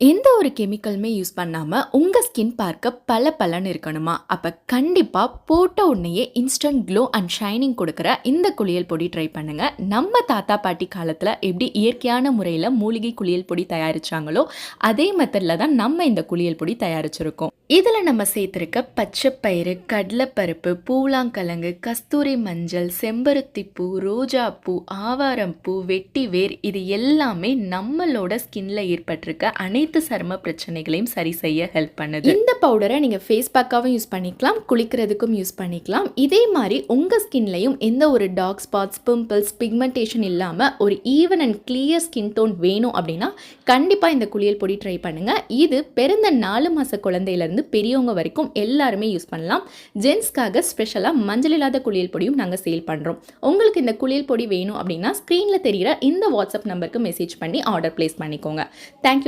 எந்த ஒரு கெமிக்கலுமே யூஸ் பண்ணாம உங்க ஸ்கின் பார்க்க பளபளன்னு இருக்கணுமா? அப்ப கண்டிப்பா போட்ட உடனேயே இன்ஸ்டன்ட் க்ளோ அண்ட் ஷைனிங் குடுக்குற இந்த குளியல் பொடி ட்ரை பண்ணுங்க. நம்ம தாத்தா, பாட்டி காலத்துல எப்படி இயற்கையான முறையில மூலிகை குளியல் பொடி தயாரிச்சாங்களோ, அதே மெத்தட்ல தான் நம்ம இந்த குளியல் பொடி தயாரிச்சிருக்கோம். இதுல நம்ம சேர்த்திருக்க பச்சைப்பயிறு, கடலைப்பருப்பு, பூலாங்கிழங்கு, கஸ்தூரி மஞ்சள், செம்பருத்திப்பூ, ரோஜாப்பூ, ஆவாரம்பூ, வெட்டிவேர் இது எல்லாமே நம்மளோட ஸ்கின்ல ஏற்பட்டிருக்க அனைத்து சரும பிரச்சனைகளையும் சரி செய்ய ஹெல்ப் பண்ணுது. இந்த பவுடரை நீங்கள் ஃபேஸ் பேக்காகவும் யூஸ் பண்ணிக்கலாம், குளிக்கிறதுக்கும் யூஸ் பண்ணிக்கலாம். இதே மாதிரி உங்கள் ஸ்கின்லையும் எந்த ஒரு டார்க் ஸ்பாட்ஸ், பிம்பிள்ஸ், பிக்மெண்டேஷன் இல்லாமல் ஒரு even and clear skin tone வேணும் அப்படின்னா கண்டிப்பாக இந்த குளியல் பொடி ட்ரை பண்ணுங்கள். இது பிறந்த 4 மாத குழந்தையிலேருந்து பெரியவங்க வரைக்கும் எல்லாருமே யூஸ் பண்ணலாம். ஜென்ஸ்க்காக ஸ்பெஷலாக மஞ்சள் இல்லாத குளியல் பொடியும் நாங்கள் சேல் பண்ணுறோம். உங்களுக்கு இந்த குளியல் பொடி வேணும் அப்படின்னா ஸ்க்ரீனில் தெரிகிற இந்த வாட்ஸ்அப் நம்பருக்கு மெசேஜ் பண்ணி ஆர்டர் பிளேஸ் பண்ணிக்கோங்க. தேங்க்யூ.